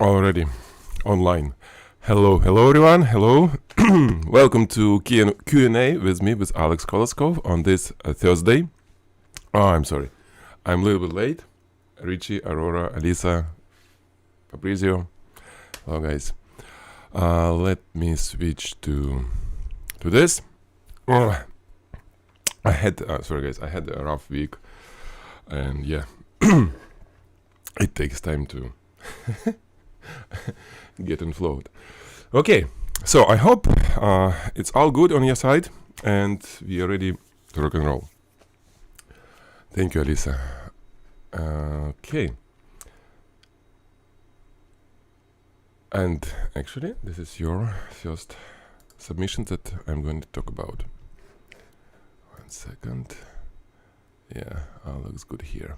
already online. Hello everyone. Hello. Welcome to Q&A with me, with Alex Koloskov on this Thursday. Oh, I'm sorry. I'm a little bit late. Richie, Aurora, Alisa, Fabrizio. Hello, guys. Let me switch to this. I had a rough week, and yeah, it takes time to get in flow. Okay, so I hope it's all good on your side, and we are ready to rock and roll. Thank you, Alisa. Okay. And actually, this is your first submission that I'm going to talk about. 1 second. Yeah, looks good here.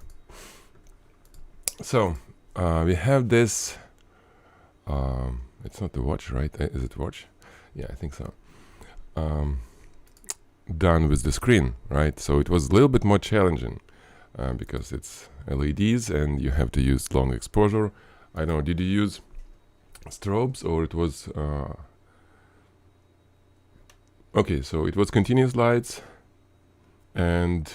So, we have this, it's not the watch, right? Is it watch? Yeah, I think so. Done with the screen, right? So it was a little bit more challenging because it's LEDs and you have to use long exposure. I don't know, did you use strobes or it was... okay, so it was continuous lights and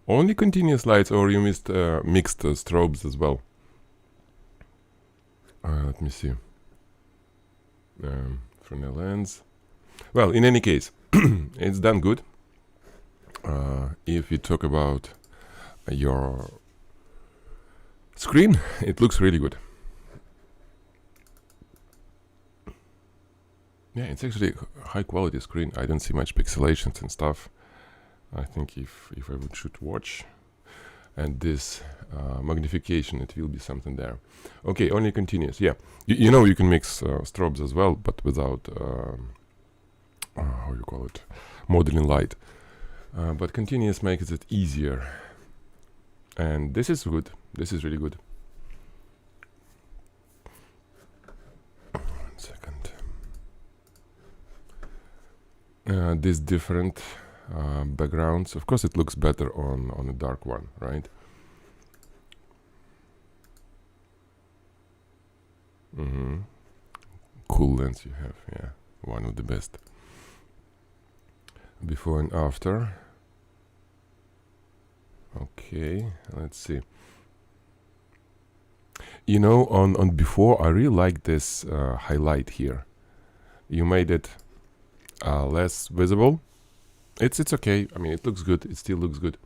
only continuous lights, or you mixed strobes as well? Let me see. Fresnel lens. Well, in any case, it's done good. If we talk about your screen, it looks really good. Yeah, it's actually a high quality screen. I don't see much pixelations and stuff. I think if I would shoot watch and this magnification, it will be something there. Okay, only continuous. Yeah, you know you can mix strobes as well, but without how you call it, modeling light. But continuous makes it easier, and this is good. This is really good. 1 second. These different backgrounds. Of course, it looks better on a dark one, right? Cool lens you have, yeah, one of the best. Before and after. Okay, let's see. You know, on before, I really like this highlight here. You made it less visible. It's okay. I mean, it looks good. It still looks good.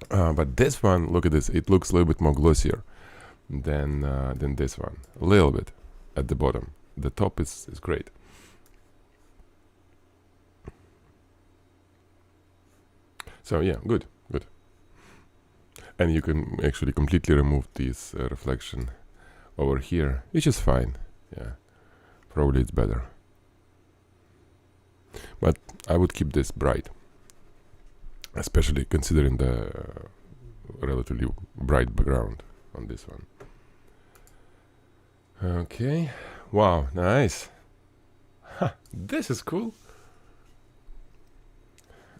But this one, look at this. It looks a little bit more glossier than this one. A little bit at the bottom. The top is great. So yeah, good. And you can actually completely remove this reflection over here, which is fine. Yeah, probably it's better. But I would keep this bright, especially considering the relatively bright background on this one. Okay, wow, nice. This is cool.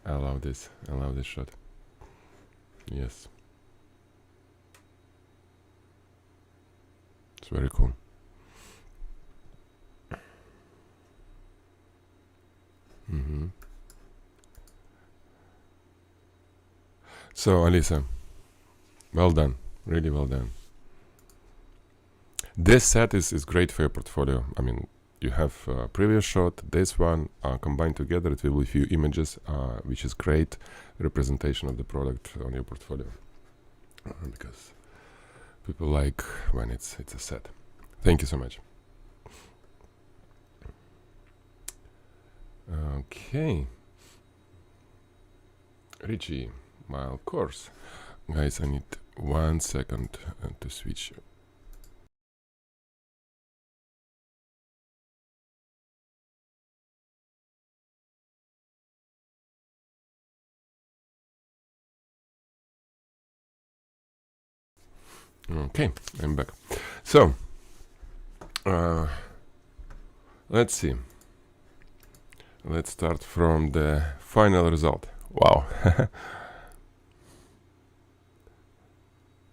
I love this shot. Yes, it's very cool. So, Alisa, well done, really well done. This set is great for your portfolio. I mean, you have a previous shot, this one, combined together, it will be a few images, which is great representation of the product on your portfolio. Because people like when it's a set. Thank you so much. Okay. Richie, well, of course. Guys, I need 1 second to switch. Okay, I'm back. So, let's see. Let's start from the final result. Wow.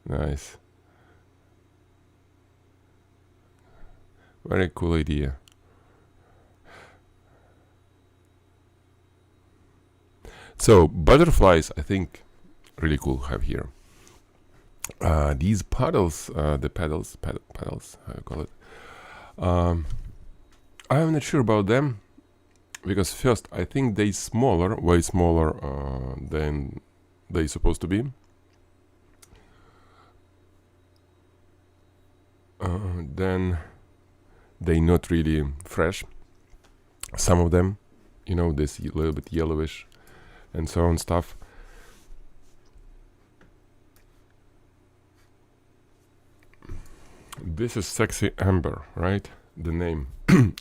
Nice. Very cool idea. So butterflies, I think, really cool to have here. These puddles, the pedals, how you call it? I'm not sure about them, because first I think they smaller, way smaller than they supposed to be. Then they not really fresh. Some of them, you know, this little bit yellowish and so on stuff. This is Sexy Amber, right? The name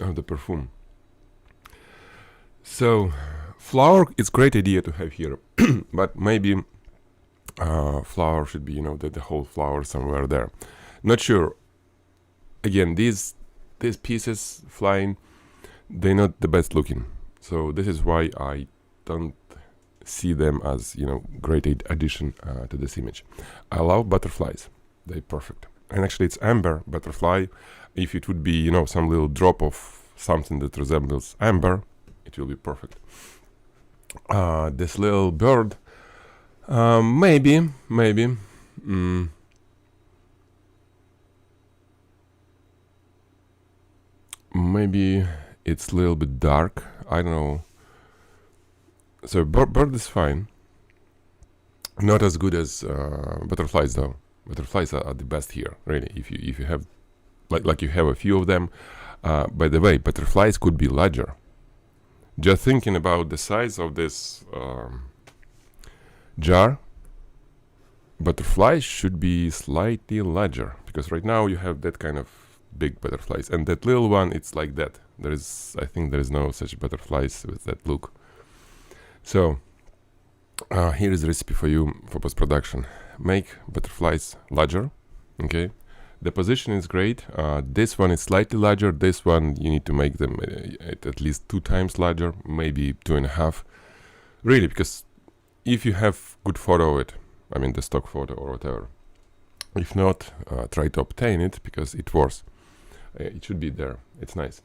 of the perfume. So flower, it's great idea to have here, but maybe flower should be, you know, the whole flower somewhere there. Not sure. Again, these pieces flying, they're not the best looking. So this is why I don't see them as, you know, great addition to this image. I love butterflies. They're perfect. And actually it's amber butterfly. If it would be, you know, some little drop of something that resembles amber, it will be perfect. This little bird, maybe. Maybe it's a little bit dark. I don't know. So bird is fine. Not as good as butterflies though. Butterflies are the best here, really. If you have like you have a few of them. By the way, butterflies could be larger. Just thinking about the size of this jar, butterflies should be slightly larger, because right now you have that kind of big butterflies, and that little one, it's like that. I think there is no such butterflies with that look. So here is the recipe for you for post-production. Make butterflies larger, okay? The position is great. This one is slightly larger. This one you need to make them at least 2 times larger, maybe 2.5. Really, because if you have good photo of it, I mean the stock photo or whatever. If not, try to obtain it, because it works. It should be there. It's nice.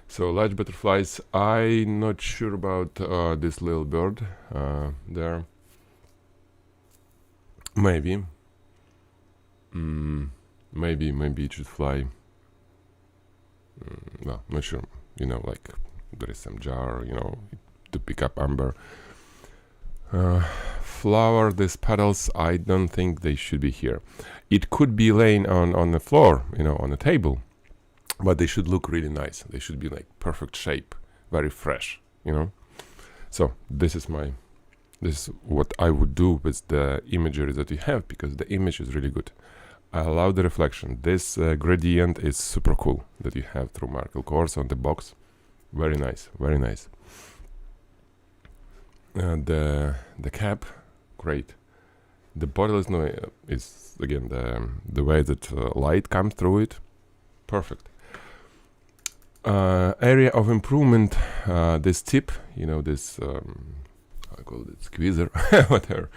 So large butterflies. I'm not sure about this little bird there. Maybe. Maybe it should fly. Well, not sure. You know, like there is some jar, you know, to pick up amber. Flower, these petals, I don't think they should be here. It could be laying on the floor, you know, on the table, but they should look really nice. They should be like perfect shape, very fresh, you know. So this is what I would do with the imagery that you have, because the image is really good. I love the reflection. This gradient is super cool that you have through Markel course on the box. Very nice, very nice. The cap, great. The bottle is again the way that light comes through it, perfect. Area of improvement, this tip, you know, this I call it squeezer, whatever.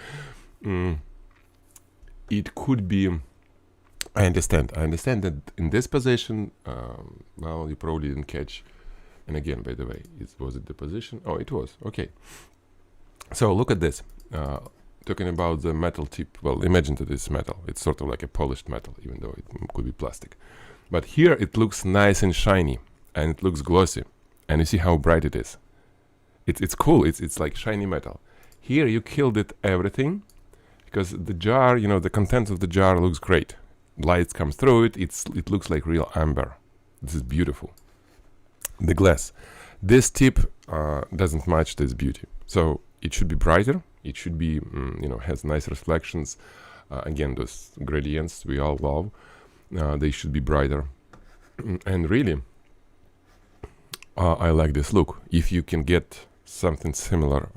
It could be. I understand that in this position, well, you probably didn't catch. And again, by the way, was it the position? Oh, it was. Okay. So look at this. Talking about the metal tip. Well, imagine that it's metal. It's sort of like a polished metal, even though it could be plastic. But here it looks nice and shiny, and it looks glossy. And you see how bright it is. It's cool. It's like shiny metal. Here you killed it everything, because the jar, you know, the contents of the jar looks great. Light comes through it. It looks like real amber. This is beautiful. The glass. This tip doesn't match this beauty. So it should be brighter. It should be, you know, has nice reflections. Again, those gradients we all love. They should be brighter. And really, I like this look. If you can get something similar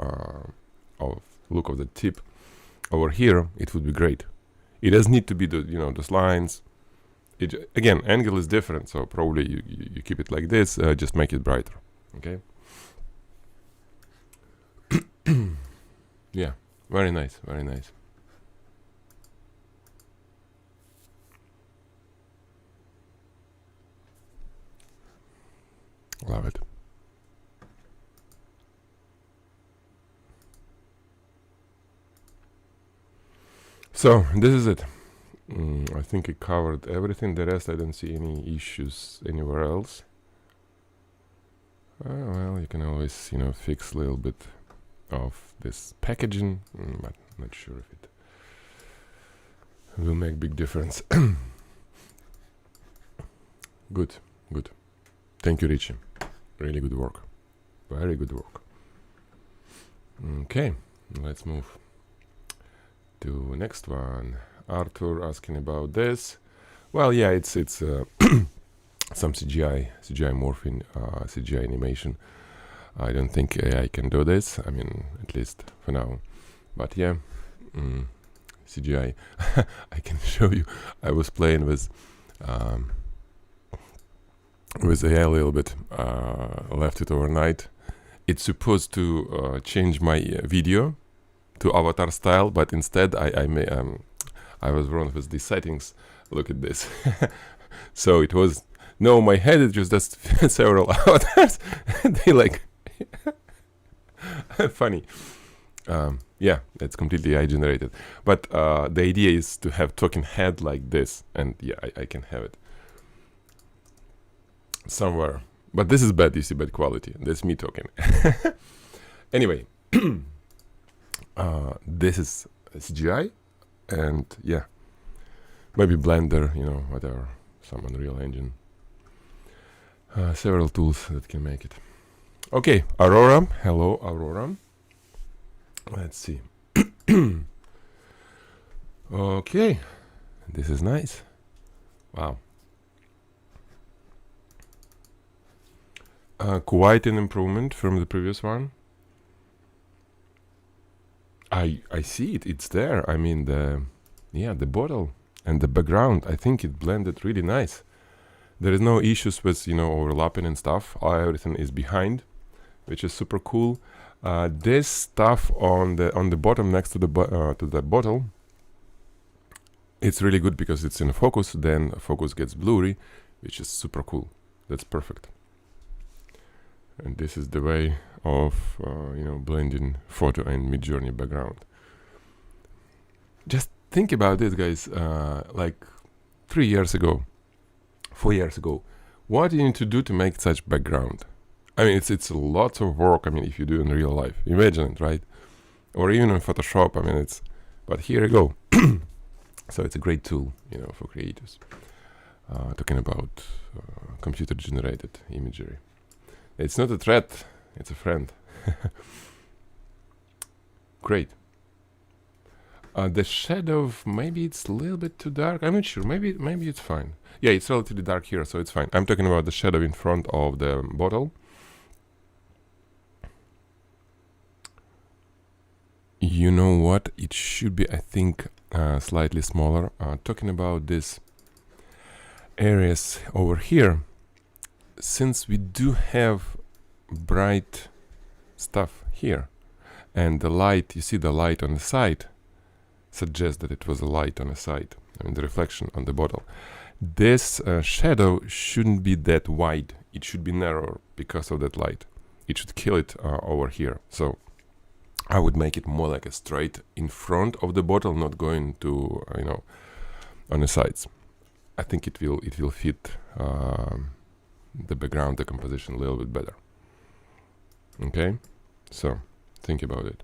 of look of the tip over here, it would be great. It doesn't need to be those lines. Again, angle is different, so probably you keep it like this. Just make it brighter. Okay. Yeah, very nice, very nice. So this is it. I think I covered everything. The rest I don't see any issues anywhere else. Well, you can always, you know, fix a little bit of this packaging, but not sure if it will make big difference. Good, good. Thank you, Richie. Really good work. Very good work. Okay, let's move to next one. Arthur asking about this. Well, yeah, it's some CGI morphing, CGI animation. I don't think AI can do this. I mean, at least for now. But yeah, CGI. I can show you. I was playing with AI a little bit. Left it overnight. It's supposed to change my video to avatar style, but instead I was wrong with the settings. Look at this. So it was my head. It was just several avatars. They like funny. Yeah, it's completely AI generated. But the idea is to have talking head like this, and yeah, I can have it somewhere. But this is bad. You see, bad quality. That's me talking. Anyway, this is CGI, and yeah, maybe Blender, you know, whatever, some Unreal Engine. Several tools that can make it. Okay, Aurora. Hello, Aurora. Let's see. Okay, this is nice. Wow. Quite an improvement from the previous one. I see it. It's there. I mean, the bottle and the background. I think it blended really nice. There is no issues with, you know, overlapping and stuff. Everything is behind, which is super cool. This stuff on the bottom next to the bottle, it's really good because it's in focus. Then focus gets blurry, which is super cool. That's perfect. And this is the way of you know, blending photo and Midjourney background. Just think about this, guys. Like 3 years ago, 4 years ago, what do you need to do to make such background? I mean, it's lots of work. I mean, if you do in real life, imagine it, right? Or even in Photoshop. I mean, but here you go. So it's a great tool, you know, for creators. Talking about computer-generated imagery. It's not a threat, it's a friend. Great. The shadow, maybe it's a little bit too dark. I'm not sure. Maybe it's fine. Yeah, it's relatively dark here, so it's fine. I'm talking about the shadow in front of the bottle. You know what? It should be, I think, slightly smaller. Talking about these areas over here, since we do have bright stuff here, and the light, you see the light on the side, suggests that it was a light on the side. I mean, the reflection on the bottle. This shadow shouldn't be that wide. It should be narrower because of that light. It should kill it over here. So I would make it more like a straight in front of the bottle, not going to, you know, on the sides. I think it will fit the background, the composition a little bit better. Okay, so think about it.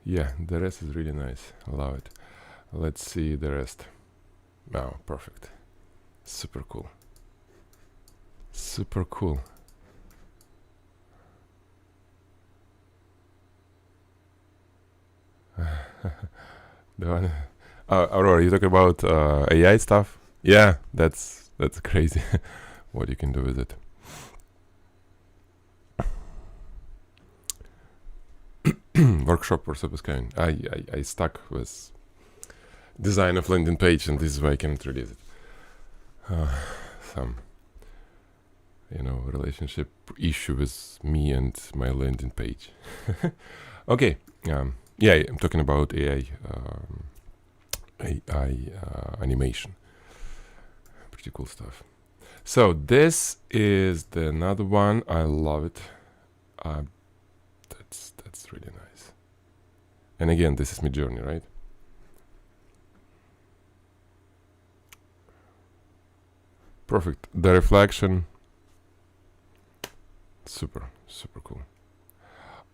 Yeah, the rest is really nice. I love it. Let's see the rest. Oh, perfect. Super cool. Super cool. The one, Aurora, you talk about AI stuff? Yeah, that's crazy. What you can do with it. Workshop for Superscan. I stuck with design of landing page, and this is why I cannot release it. Some, you know, relationship issue with me and my landing page. Okay. Yeah, I'm talking about AI animation. Pretty cool stuff. So this is another one. I love it. That's really nice. And again, this is Midjourney, right? Perfect. The reflection, super cool.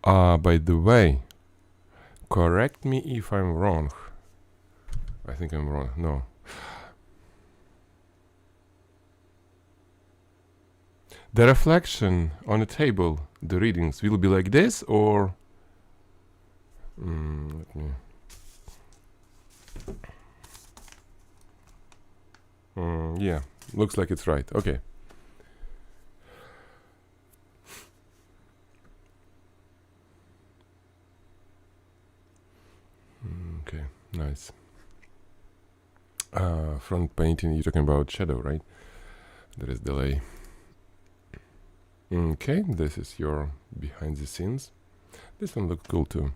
By the way, correct me if I'm wrong. I think I'm wrong. No. The reflection on the table, the readings will be like this, or let me. Yeah, looks like it's right. Okay. Okay, nice. Front painting, you're talking about shadow, right? There is delay. Okay, this is your behind the scenes. This one looks cool too.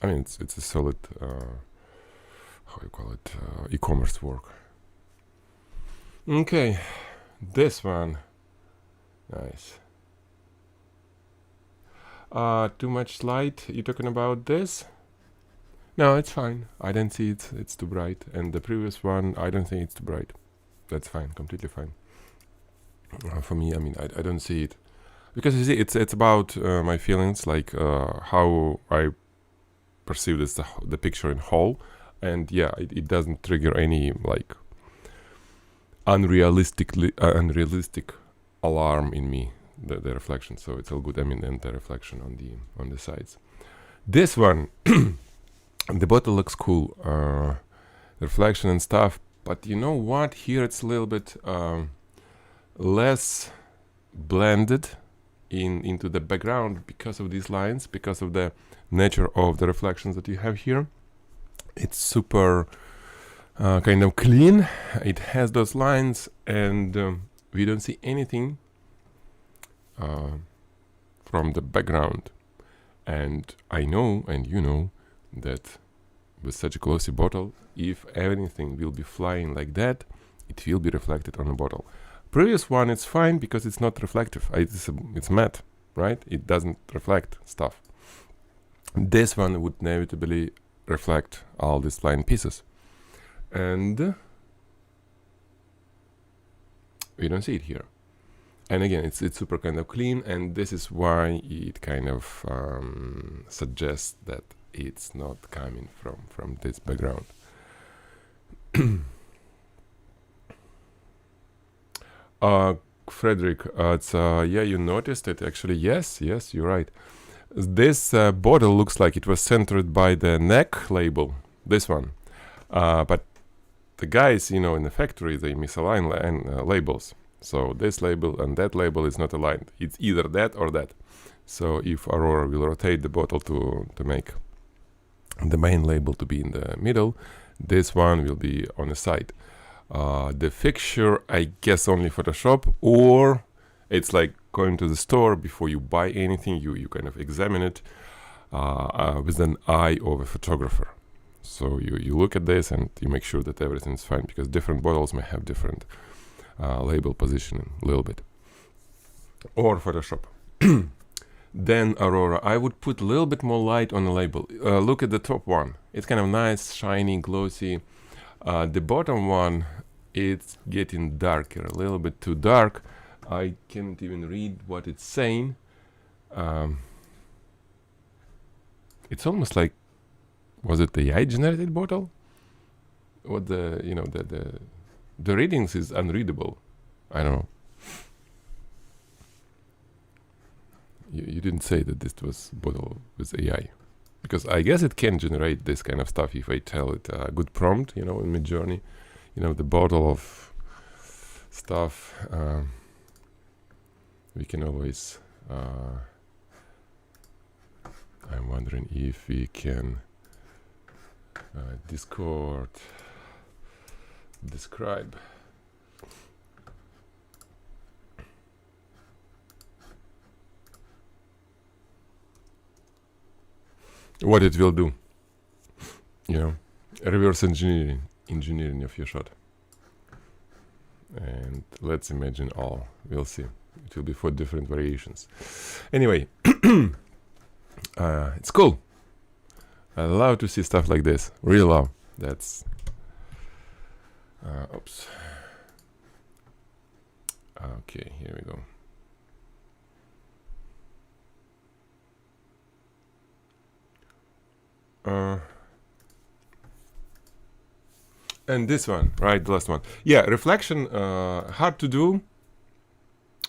I mean, it's a solid, how you call it, e-commerce work. Okay, this one, nice. Too much light. You talking about this? No, it's fine. I don't see it. It's too bright. And the previous one, I don't think it's too bright. That's fine. Completely fine. For me, I mean, I don't see it. Because you see, it's about my feelings, like how I perceive this, the picture in whole. And yeah, it doesn't trigger any, like, unrealistic alarm in me, the reflection. So it's all good. I mean, and the reflection on the sides. This one, the bottle looks cool, reflection and stuff. But you know what? Here it's a little bit less blended into the background because of these lines, because of the nature of the reflections that you have here. It's super kind of clean. It has those lines, and we don't see anything from the background. And I know, and you know, that with such a glossy bottle, if anything will be flying like that, it will be reflected on the bottle. Previous one, it's fine because it's not reflective. It's matte, right? It doesn't reflect stuff. This one would inevitably reflect all these line pieces. And we don't see it here. And again, it's super kind of clean, and this is why it kind of suggests that it's not coming from this background. Frederick, yeah, you noticed it actually. Yes, you're right. This bottle looks like it was centered by the neck label, this one. But the guys, in the factory, they misalign labels. So this label and that label is not aligned. It's either that or that. So if Aurora will rotate the bottle to make the main label to be in the middle, this one will be on the side. The fixture, I guess, only Photoshop, or it's like going to the store before you buy anything. You kind of examine it with an eye of a photographer. So you look at this and you make sure that everything is fine, because different bottles may have different label positioning a little bit. Or Photoshop. Then Aurora, I would put a little bit more light on the label. Look at the top one. It's kind of nice, shiny, glossy. The bottom one, it's getting darker, a little bit too dark. I can't even read what it's saying. It's almost like, was it the AI generated bottle? What the readings is unreadable. I don't know. You didn't say that this was bottle with AI, because I guess it can generate this kind of stuff if I tell it a good prompt, in Midjourney, the bottle of stuff. We can always. I'm wondering if we can Discord describe. What it will do, reverse engineering of your shot. and let's imagine all. We'll see. It will be 4 different variations. Anyway, it's cool. I love to see stuff like this. Really love. That's oops. Okay, here we go. And this one, right, the last one. Yeah, reflection, hard to do.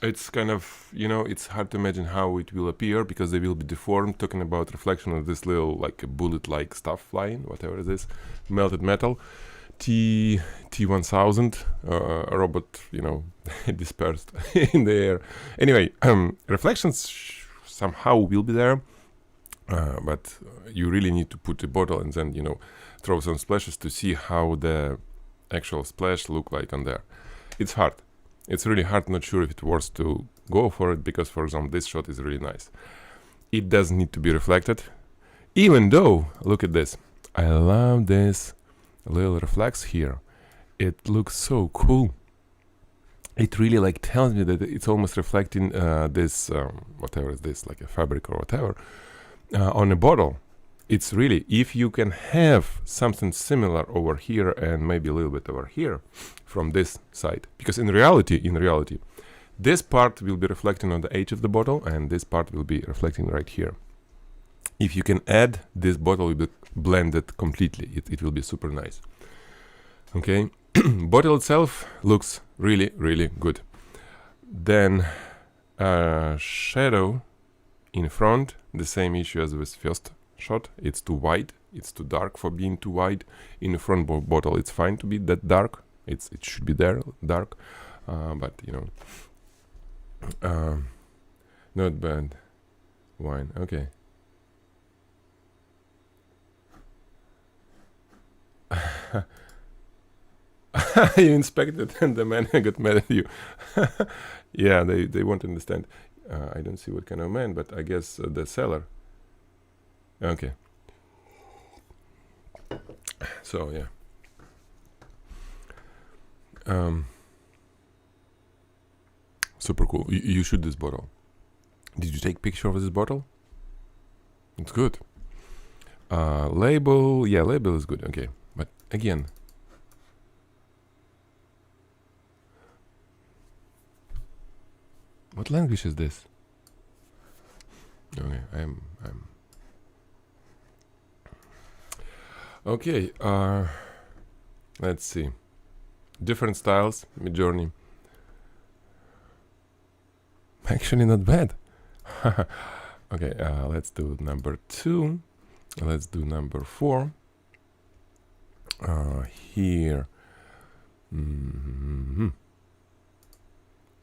It's kind of, it's hard to imagine how it will appear because they will be deformed. Talking about reflection of this little, like a bullet-like stuff flying, whatever it is, melted metal. T1000 robot, dispersed in the air. Anyway, reflections somehow will be there, but you really need to put a bottle and then, throw some splashes to see how the actual splash look like on there. It's hard. It's really hard. Not sure if it worth to go for it because, for example, this shot is really nice. It doesn't need to be reflected, even though, look at this. I love this little reflex here. It looks so cool. It really like tells me that it's almost reflecting this whatever is this, like a fabric or whatever, on a bottle. It's really, if you can have something similar over here and maybe a little bit over here from this side, because in reality, this part will be reflecting on the edge of the bottle and this part will be reflecting right here. If you can add, this bottle will be blended completely. It will be super nice. Okay, bottle itself looks really, really good. Then shadow in front, the same issue as with first shot. It's too wide. It's too dark for being too wide. In the front bottle, it's fine to be that dark. It should be there dark, but not bad. Wine. Okay. You inspected and the man got mad at you. Yeah, they won't understand. I don't see what kind of man, but I guess the seller. Okay. So yeah. Super cool. You shoot this bottle. Did you take picture of this bottle? It's good. Label, yeah, label is good. Okay, but again, what language is this? Okay, I'm okay. Let's see. Different styles, Midjourney. Actually, not bad. Okay, let's do number 2. Let's do number 4. Here.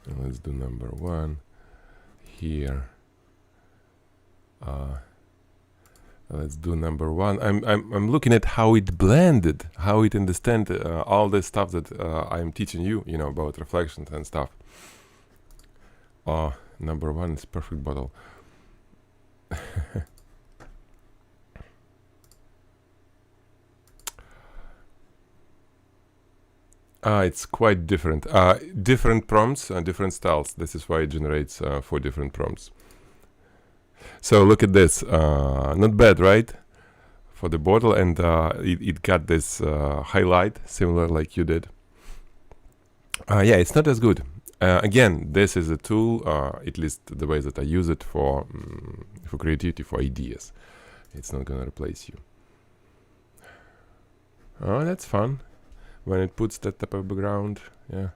Let's do number 1. Here. Let's do number 1. I'm looking at how it blended, how it understand all the stuff that I'm teaching you, about reflections and stuff. Number 1 is perfect bottle. It's quite different. Different prompts and different styles. This is why it generates 4 different prompts. So look at this. Not bad, right? For the bottle, and it got this highlight, similar like you did. Yeah, it's not as good. Again, this is a tool, at least the way that I use it for creativity, for ideas. It's not gonna replace you. Oh, that's fun. When it puts that type of background, yeah.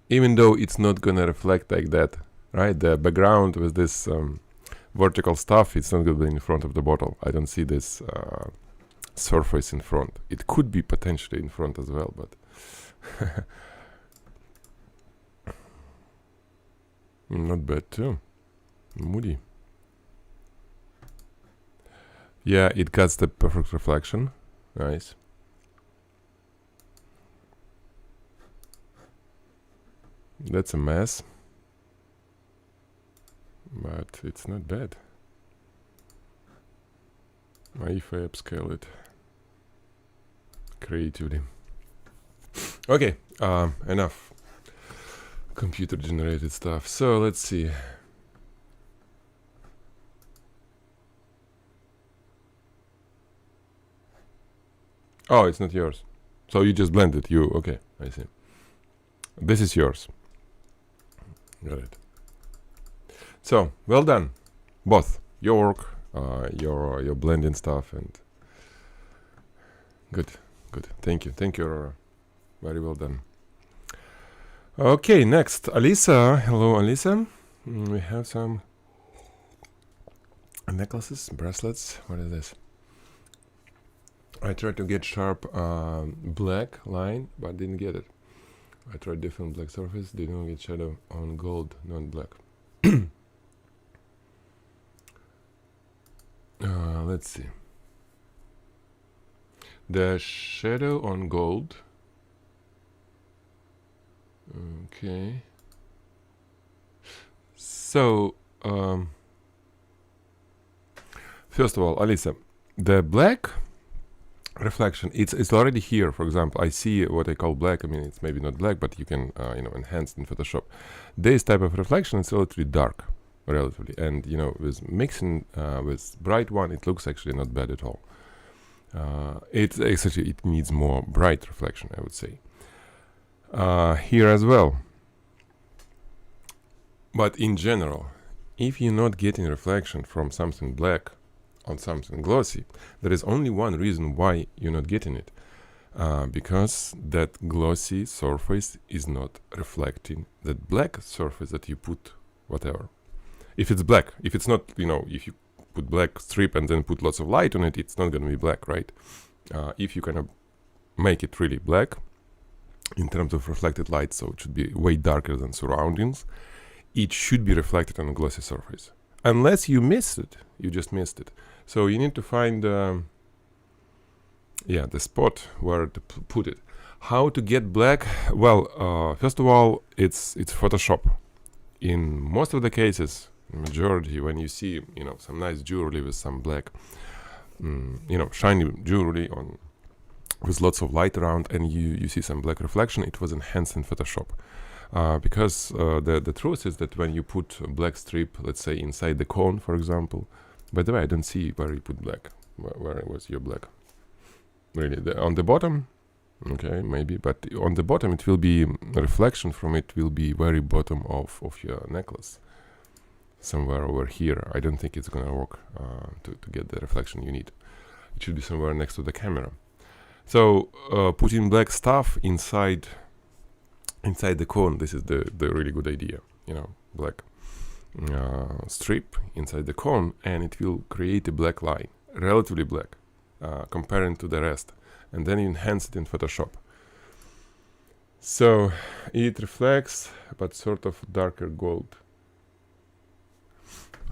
Even though it's not gonna reflect like that, right? The background with this vertical stuff, it's not gonna be in front of the bottle. I don't see this surface in front. It could be potentially in front as well, but not bad too. Moody. Yeah, it gets the perfect reflection. Nice. That's a mess, but it's not bad. If I upscale it creatively. Okay, enough. computer generated stuff. So let's see. Oh, it's not yours. So you just blended. Okay, I see. This is yours. Got it. So well done, both your work, your blending stuff, and good. Thank you, Aurora. Very well done. Okay, next, Alisa. Hello, Alisa. We have some necklaces, bracelets. What is this? I tried to get sharp black line, but didn't get it. I tried different black surface, didn't get shadow on gold, not black. Let's see. The shadow on gold. Okay. So, first of all, Alisa, the black reflection, it's already here. For example, I see what I call black. I mean, it's maybe not black, but you can enhance it in Photoshop. This type of reflection is relatively dark, and with mixing with bright one, it looks actually not bad at all. It needs more bright reflection, I would say. Here as well. But in general, if you're not getting reflection from something black on something glossy, there is only one reason why you're not getting it. Because that glossy surface is not reflecting that black surface that you put whatever. If it's black, if it's not, if you put black strip and then put lots of light on it, it's not going to be black, right? If you kind of make it really black in terms of reflected light, so it should be way darker than surroundings, it should be reflected on a glossy surface. Unless you missed it, you just missed it. So you need to find the spot where to put it. How to get black? Well, first of all, it's Photoshop. In most of the cases, majority, when you see some nice jewelry with some black, shiny jewelry on with lots of light around, and you see some black reflection, it was enhanced in Photoshop. Because the truth is that when you put a black strip, let's say inside the cone, for example. By the way, I don't see where you put black. Where was your black? Really, on the bottom? Okay, maybe, but on the bottom it will be a reflection from it will be very bottom of your necklace. Somewhere over here. I don't think it's gonna work to get the reflection you need. It should be somewhere next to the camera. So putting black stuff inside the cone, this is the really good idea. Black strip inside the cone, and it will create a black line, relatively black, comparing to the rest, and then you enhance it in Photoshop. So it reflects, but sort of darker gold.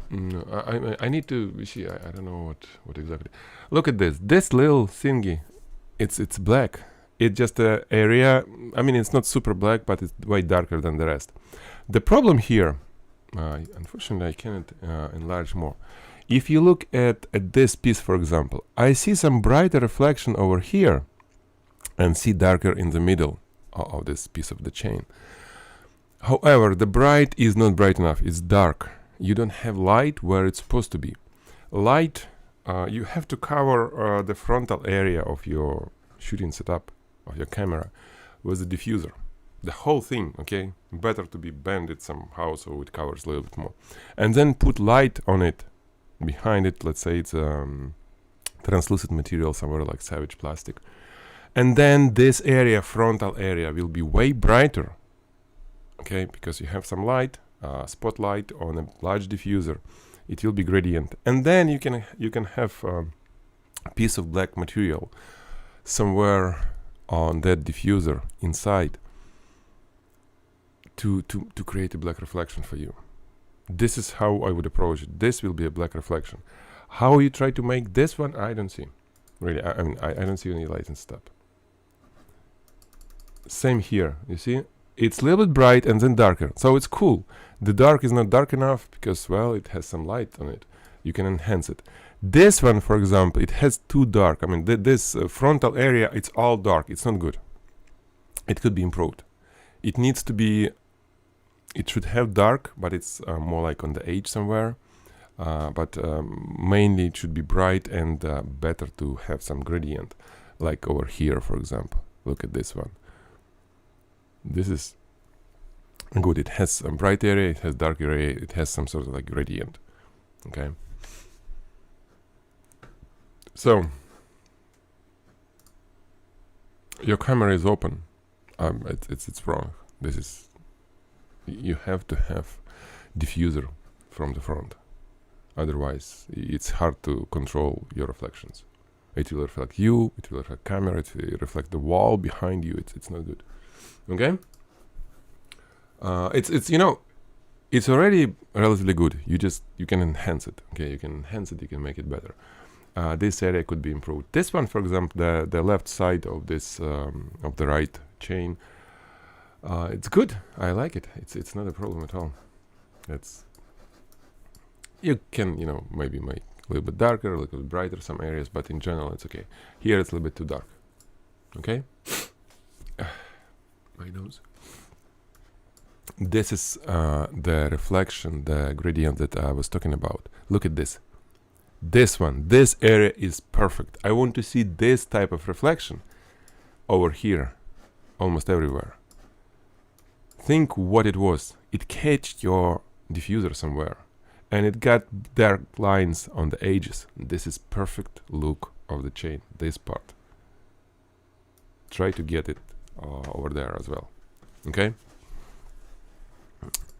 I need to see. I don't know what exactly. Look at this little thingy. It's black. It's just a area. I mean, it's not super black, but it's way darker than the rest. The problem here, unfortunately, I cannot enlarge more. If you look at this piece, for example, I see some brighter reflection over here, and see darker in the middle of this piece of the chain. However, the bright is not bright enough. It's dark. You don't have light where it's supposed to be. Light, you have to cover the frontal area of your shooting setup, of your camera, with the diffuser. The whole thing, okay? Better to be bended somehow so it covers a little bit more. And then put light on it, behind it. Let's say it's translucent material, somewhere like Savage plastic. And then this area, frontal area, will be way brighter, okay? Because you have some light, spotlight on a large diffuser. It will be gradient. And then you can have a piece of black material somewhere on that diffuser inside to create a black reflection for you. This is how I would approach it. This will be a black reflection. How you try to make this one, I don't see. Really, I mean, I don't see any light and stuff. Same here, you see? It's a little bit bright and then darker. So it's cool. The dark is not dark enough because, well, it has some light on it. You can enhance it. This one, for example, it has too dark. I mean, this frontal area, it's all dark. It's not good. It could be improved. It needs to be it should have dark, but it's more like on the edge somewhere. But mainly it should be bright, and better to have some gradient, like over here, for example. Look at this one. This is good. It has a bright area, it has dark area, it has some sort of like gradient. Okay. So your camera is open. It's wrong. This is, you have to have diffuser from the front. Otherwise, it's hard to control your reflections. It will reflect you, it will reflect camera, it will reflect the wall behind you. It's not good. Okay. It's you know, it's already relatively good. You can enhance it. Okay, you can enhance it. You can make it better. This area could be improved. This one, for example, the left side of this of the right chain, it's good. I like it. It's not a problem at all. You can, maybe make a little bit darker, a little bit brighter some areas, but in general it's okay. Here it's a little bit too dark. Okay. My nose. This is the reflection, the gradient that I was talking about. Look at this. This one, this area is perfect. I want to see this type of reflection over here, almost everywhere. Think what it was. It catched your diffuser somewhere, and it got dark lines on the edges. This is perfect look of the chain, this part. Try to get it over there as well. Okay.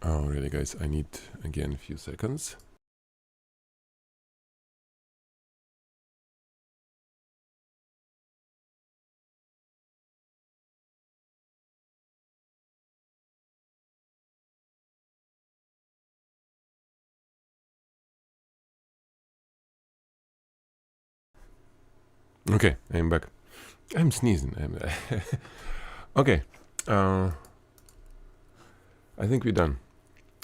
Oh, really, guys, I need again a few seconds. Okay, I'm back. I'm sneezing. Okay. I think we're done.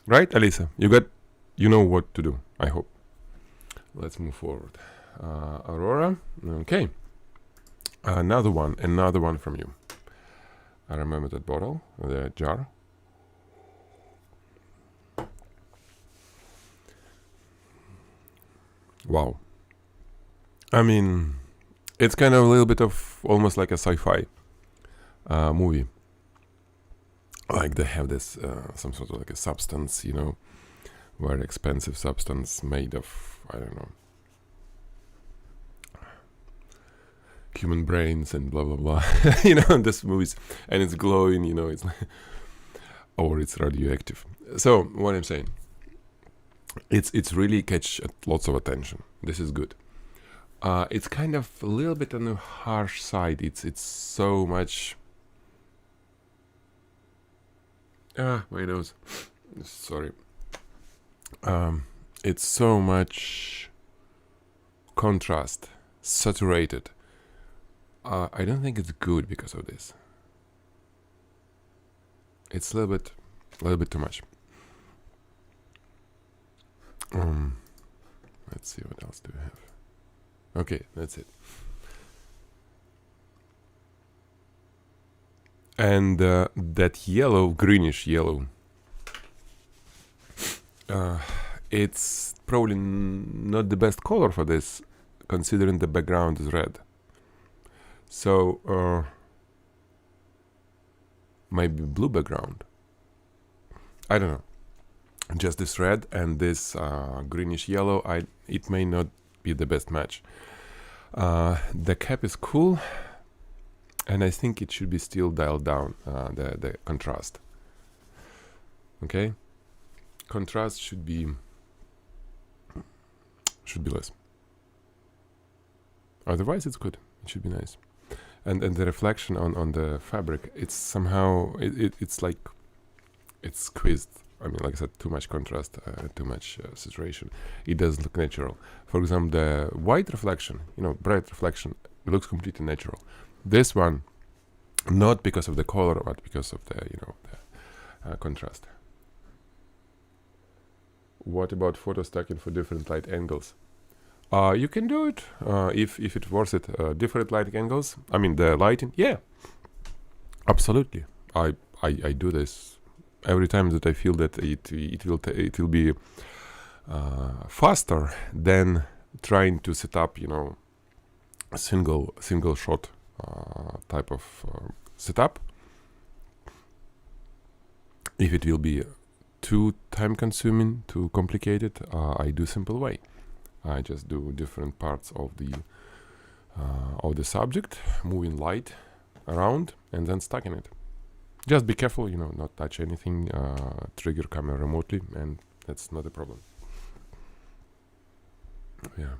Right, Alisa? You know what to do, I hope. Let's move forward. Aurora. Okay. Another one from you. I remember that bottle, the jar. Wow. I mean, it's kind of a little bit of almost like a sci-fi movie. Like they have this some sort of like a substance, very expensive substance made of, I don't know, human brains and blah blah blah. This movies, and it's glowing, it's like, or it's radioactive. So what I'm saying, it's really catch lots of attention. This is good. It's kind of a little bit on the harsh side. It's so much. My nose. Sorry. It's so much contrast, saturated. I don't think it's good because of this. It's a little bit too much. Let's see, what else do we have? Okay, that's it. And that yellow, greenish yellow, it's probably not the best color for this, considering the background is red. So maybe blue background. I don't know. Just this red and this greenish yellow, it may not be the best match. The cap is cool, and I think it should be still dialed down, the contrast. Okay, contrast should be less. Otherwise, it's good. It should be nice. And the reflection on the fabric, it's somehow it's like it's squeezed. I mean, like I said, too much contrast, too much saturation. It doesn't look natural. For example, the white reflection, bright reflection, it looks completely natural. This one, not because of the color, but because of the the contrast. What about photo stacking for different light angles? You can do it if it's worth it. Different light angles. I mean, the lighting. Yeah, absolutely. I do this every time that I feel that it will be faster than trying to set up, a single shot type of setup. If it will be too time consuming, too complicated, I do simple way. I just do different parts of the subject, moving light around and then stuck in it. Just be careful, not touch anything, trigger camera remotely, and that's not a problem. Yeah.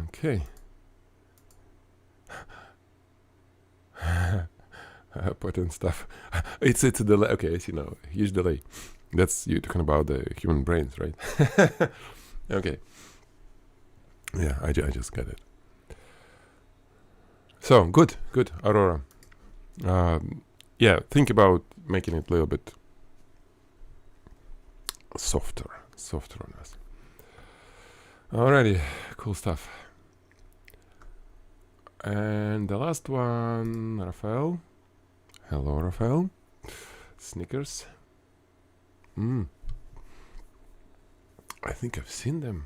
Okay. Potent stuff. It's a delay. Okay, I see now. Huge delay. That's you talking about the human brains, right? Okay. Yeah, I just got it. So good, Aurora. Yeah, think about making it a little bit softer on us. Alrighty, cool stuff. And the last one, Raphael. Hello, Raphael. Snickers. I think I've seen them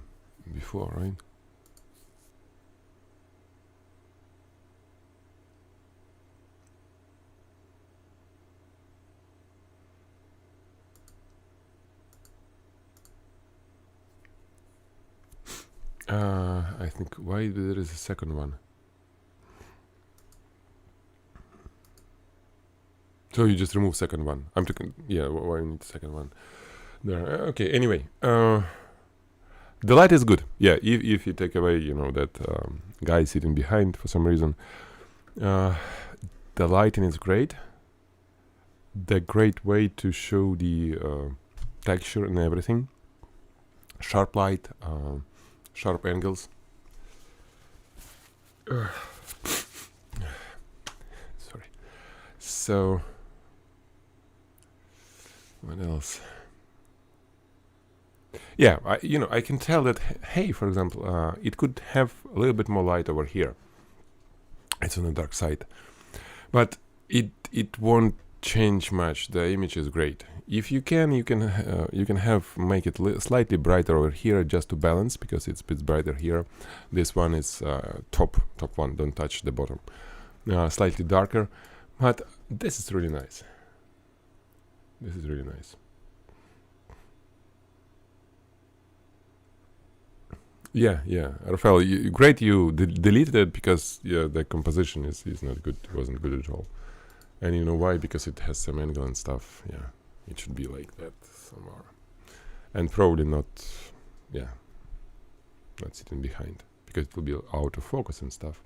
before, right? I think why there is a second one. So you just remove second one. I'm talking. Yeah, why need the second one? There. Okay. Anyway, the light is good. Yeah. If you take away, that guy sitting behind for some reason, the lighting is great. The great way to show the texture and everything. Sharp light, sharp angles. Sorry. So. What else? Yeah, I can tell that, hey, for example, it could have a little bit more light over here. It's on the dark side. But it won't change much. The image is great. If you can make it slightly brighter over here just to balance, because it's a bit brighter here. This one is top one, don't touch the bottom. Slightly darker, but this is really nice. This is really nice. Yeah, Rafael, great. You deleted it because the composition is not good. It wasn't good at all. And you know why? Because it has some angle and stuff. Yeah, it should be like that somewhere, and probably not sitting behind, because it will be out of focus and stuff.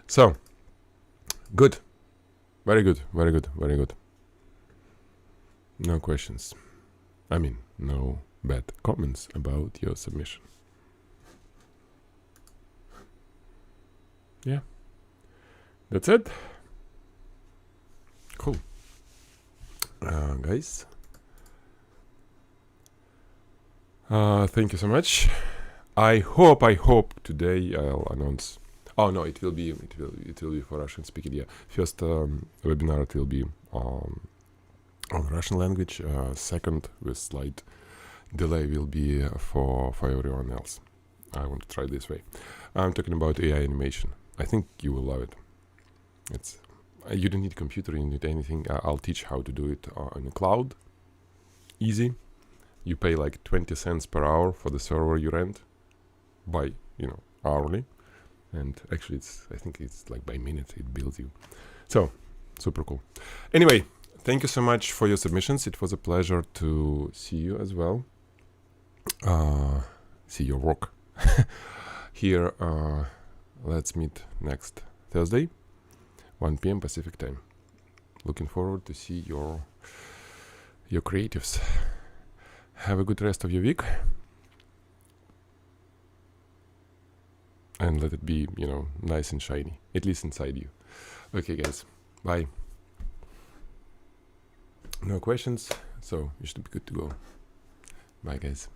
So good, very good. No questions. I mean, no bad comments about your submission. Yeah. That's it. Cool. Guys. Thank you so much. I hope today I'll announce. Oh no, it will be for Russian speaking. Yeah. First webinar it will be on Russian language. Second, with slight delay, will be for everyone else. I want to try this way. I'm talking about AI animation. I think you will love it. It's you don't need a computer, you don't need anything. I'll teach how to do it on the cloud. Easy. You pay like 20 cents per hour for the server you rent by hourly, and actually I think it's like by minute it bills you. So super cool. Anyway. Thank you so much for your submissions. It was a pleasure to see you as well. See your work here. Let's meet next Thursday, 1 p.m. Pacific time. Looking forward to see your creatives. Have a good rest of your week, and let it be nice and shiny, at least inside you. Okay, guys. Bye. No questions, so you should be good to go. Bye, guys.